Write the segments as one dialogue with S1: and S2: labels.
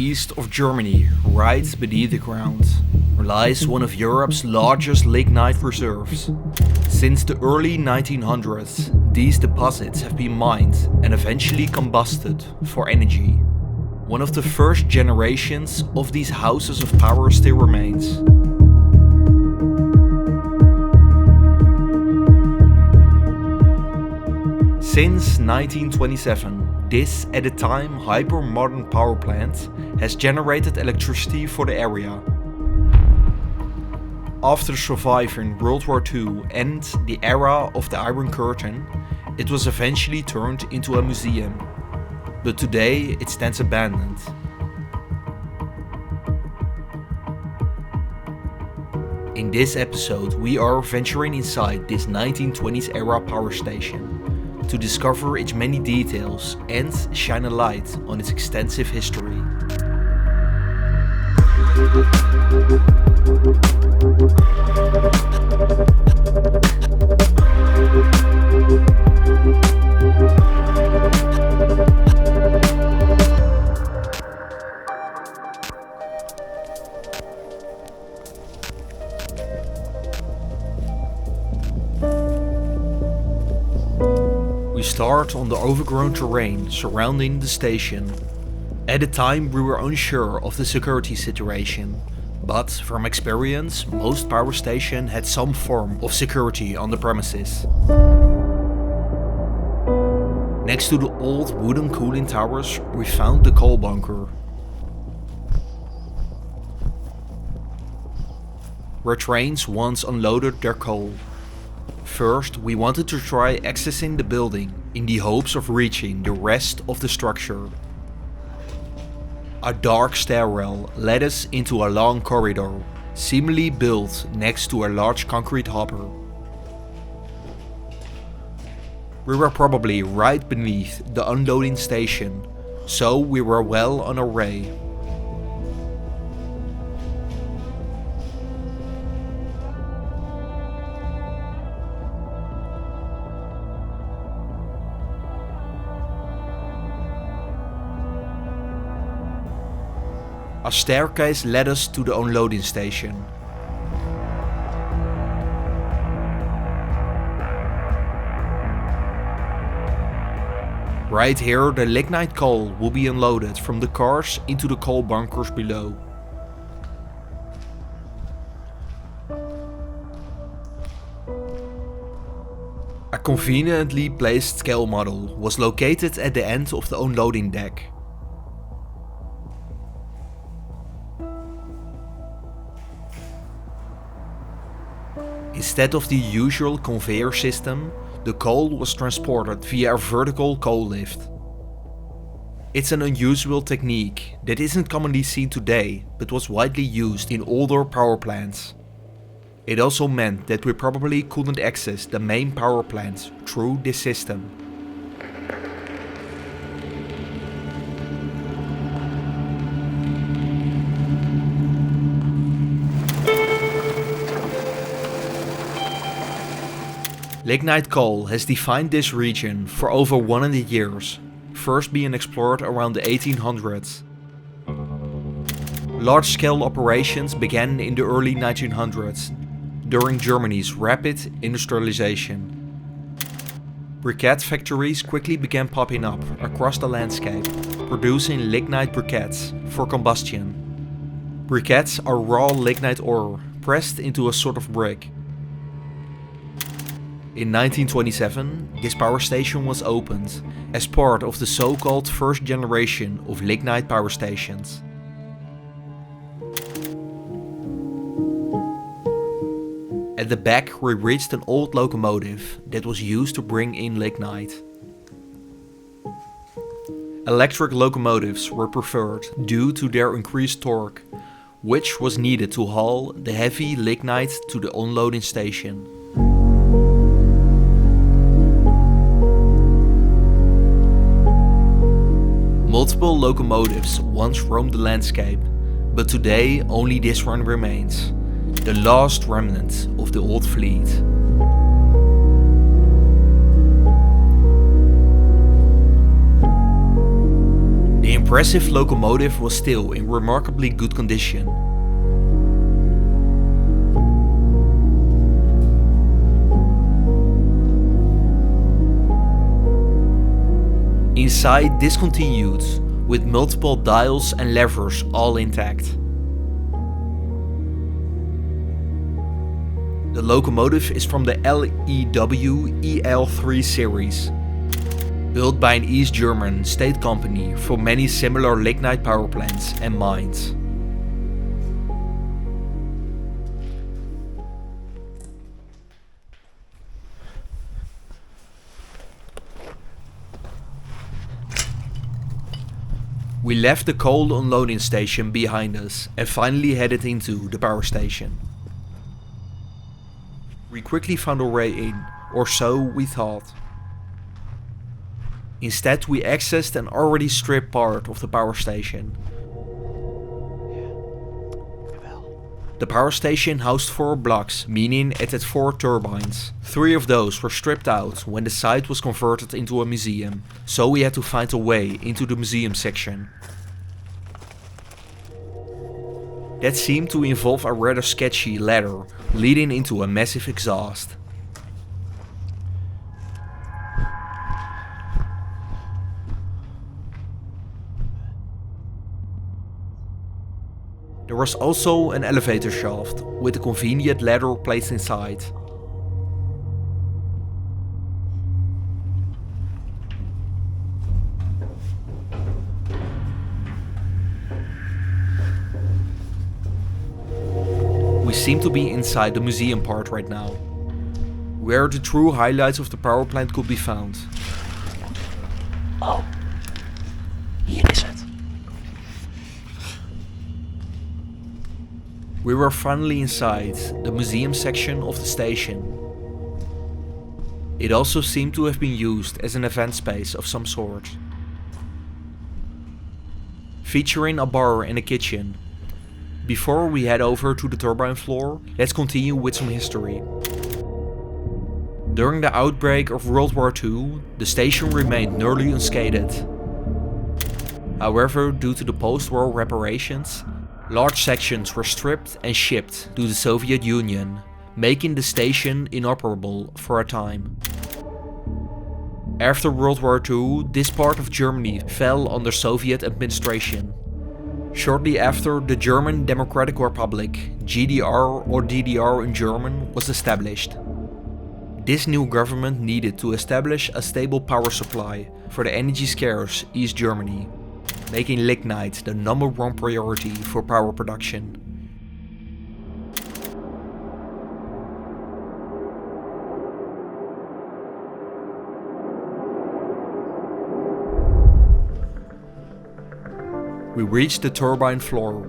S1: east of Germany, right beneath the ground, lies one of Europe's largest lignite reserves. Since the early 1900s, these deposits have been mined and eventually combusted for energy. One of the first generations of these houses of power still remains. Since 1927, this at the time hyper-modern power plant has generated electricity for the area. After surviving World War II and the era of the Iron Curtain, it was eventually turned into a museum, but today it stands abandoned. In this episode, we are venturing inside this 1920s era power station to discover its many details and shine a light on its extensive history. We start on the overgrown terrain surrounding the station. At the time we were unsure of the security situation, but from experience most power stations had some form of security on the premises. Next to the old wooden cooling towers we found the coal bunker, where trains once unloaded their coal. First, we wanted to try accessing the building in the hopes of reaching the rest of the structure. A dark stairwell led us into a long corridor, seemingly built next to a large concrete hopper. We were probably right beneath the unloading station, so we were well on our way. A staircase led us to the unloading station. Right here, the lignite coal will be unloaded from the cars into the coal bunkers below. A conveniently placed scale model was located at the end of the unloading deck. Instead of the usual conveyor system, the coal was transported via a vertical coal lift. It's an unusual technique that isn't commonly seen today, but was widely used in older power plants. It also meant that we probably couldn't access the main power plants through this system. Lignite coal has defined this region for over 100 years, first being explored around the 1800s. Large-scale operations began in the early 1900s, during Germany's rapid industrialization. Briquette factories quickly began popping up across the landscape, producing lignite briquettes for combustion. Briquettes are raw lignite ore pressed into a sort of brick. In 1927, this power station was opened as part of the so-called first generation of lignite power stations. At the back we reached an old locomotive that was used to bring in lignite. Electric locomotives were preferred due to their increased torque, which was needed to haul the heavy lignite to the unloading station. Multiple locomotives once roamed the landscape, but today only this one remains, the last remnant of the old fleet. The impressive locomotive was still in remarkably good condition. Inside this continued, with multiple dials and levers all intact. The locomotive is from the LEW EL3 series, built by an East German state company for many similar lignite power plants and mines. We left the coal unloading station behind us and finally headed into the power station. We quickly found our way in, or so we thought. Instead, we accessed an already stripped part of the power station. The power station housed 4 blocks, meaning it had 4 turbines. 3 of those were stripped out when the site was converted into a museum, so we had to find a way into the museum section. That seemed to involve a rather sketchy ladder leading into a massive exhaust. There was also an elevator shaft with a convenient ladder placed inside. We seem to be inside the museum part right now, where the true highlights of the power plant could be found.
S2: Oh, hier is het.
S1: We were finally inside the museum section of the station. It also seemed to have been used as an event space of some sort, featuring a bar and a kitchen. Before we head over to the turbine floor, let's continue with some history. During the outbreak of World War II, the station remained nearly unscathed. However, due to the post-war reparations, large sections were stripped and shipped to the Soviet Union, making the station inoperable for a time. After World War II, this part of Germany fell under Soviet administration. Shortly after, the German Democratic Republic, GDR or DDR in German, was established. This new government needed to establish a stable power supply for the energy-scarce East Germany, making lignite the #1 priority for power production. We reached the turbine floor.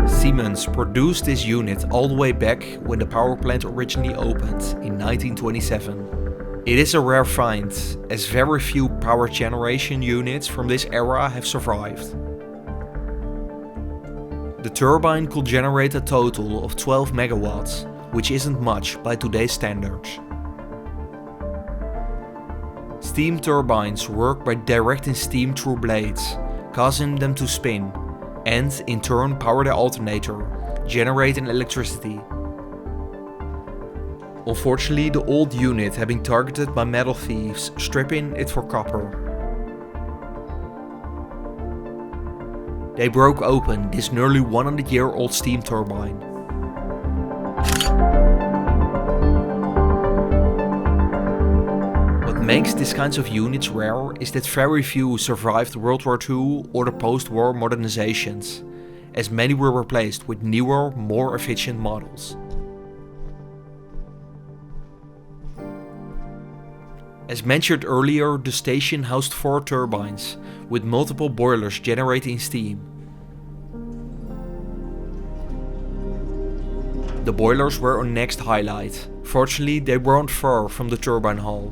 S1: Siemens produced this unit all the way back when the power plant originally opened in 1927. It is a rare find, as very few power generation units from this era have survived. The turbine could generate a total of 12 megawatts, which isn't much by today's standards. Steam turbines work by directing steam through blades, causing them to spin, and in turn power the alternator, generating electricity. Unfortunately, the old unit had been targeted by metal thieves, stripping it for copper. They broke open this nearly 100-year-old steam turbine. What makes these kinds of units rare is that very few survived World War II or the post-war modernizations, as many were replaced with newer, more efficient models. As mentioned earlier, the station housed 4 turbines, with multiple boilers generating steam. The boilers were our next highlight. Fortunately, they weren't far from the turbine hall.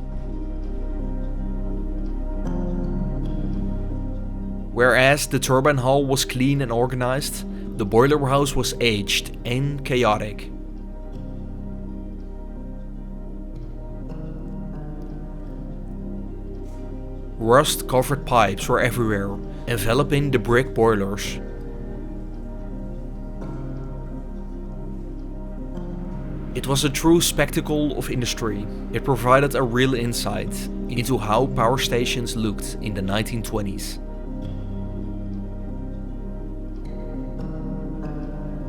S1: Whereas the turbine hall was clean and organized, The boiler house was aged and chaotic. Rust-covered pipes were everywhere, enveloping the brick boilers. It was a true spectacle of industry. It provided a real insight into how power stations looked in the 1920s.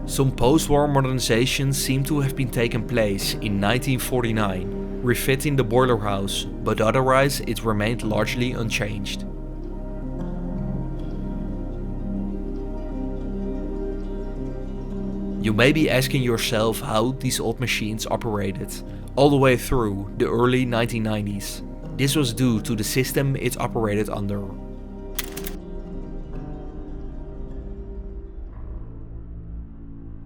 S1: Some post-war modernizations seem to have been taken place in 1949, refitting the boiler house, but otherwise it remained largely unchanged. You may be asking yourself how these old machines operated all the way through the early 1990s. This was due to the system it operated under.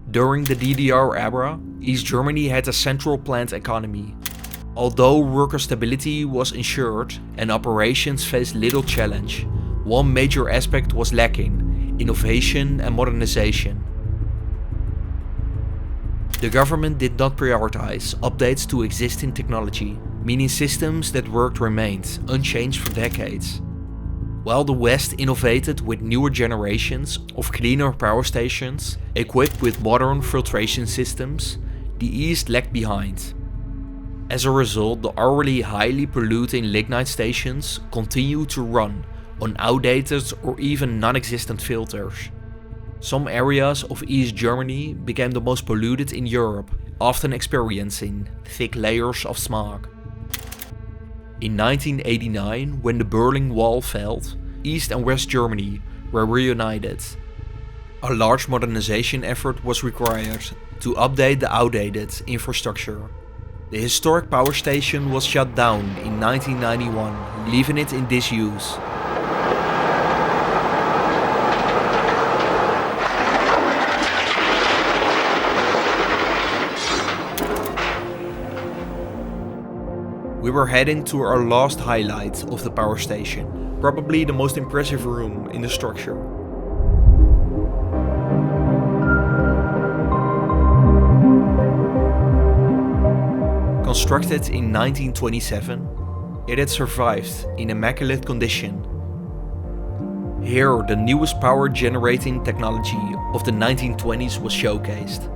S1: During the DDR era, East Germany had a central plant economy. Although worker stability was ensured and operations faced little challenge, one major aspect was lacking: innovation and modernization. The government did not prioritize updates to existing technology, meaning systems that worked remained unchanged for decades. While the West innovated with newer generations of cleaner power stations equipped with modern filtration systems, the East lagged behind. As a result, the already highly polluting lignite stations continued to run on outdated or even non-existent filters. Some areas of East Germany became the most polluted in Europe, often experiencing thick layers of smog. In 1989, when the Berlin Wall fell, East and West Germany were reunited. A large modernization effort was required to update the outdated infrastructure. The historic power station was shut down in 1991, leaving it in disuse. We were heading to our last highlight of the power station, probably the most impressive room in the structure. Constructed in 1927, it had survived in immaculate condition. Here, the newest power generating technology of the 1920s was showcased.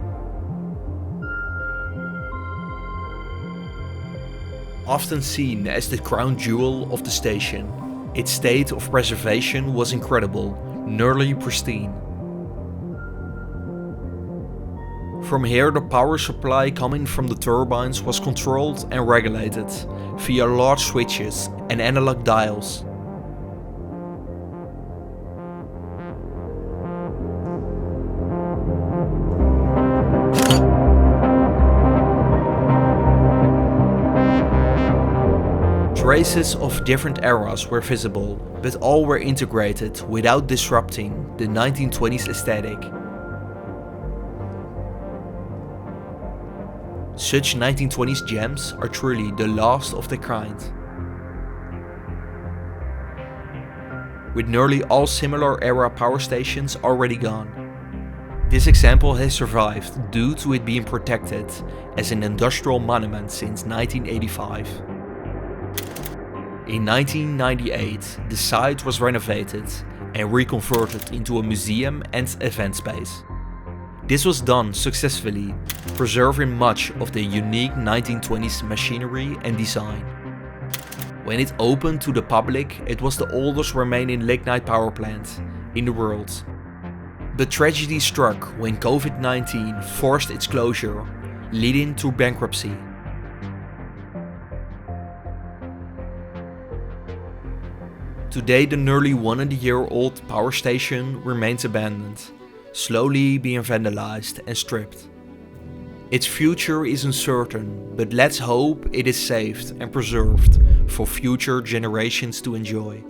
S1: Often seen as the crown jewel of the station, its state of preservation was incredible, nearly pristine. From here, the power supply coming from the turbines was controlled and regulated via large switches and analog dials. Traces of different eras were visible, but all were integrated without disrupting the 1920s aesthetic. Such 1920s gems are truly the last of their kind. With nearly all similar era power stations already gone. This example has survived due to it being protected as an industrial monument since 1985. In 1998, the site was renovated and reconverted into a museum and event space. This was done successfully, preserving much of the unique 1920s machinery and design. When it opened to the public, it was the oldest remaining lignite power plant in the world. But tragedy struck when COVID-19 forced its closure, leading to bankruptcy. Today, the nearly 100-year-old power station remains abandoned, slowly being vandalized and stripped. Its future is uncertain, but let's hope it is saved and preserved for future generations to enjoy.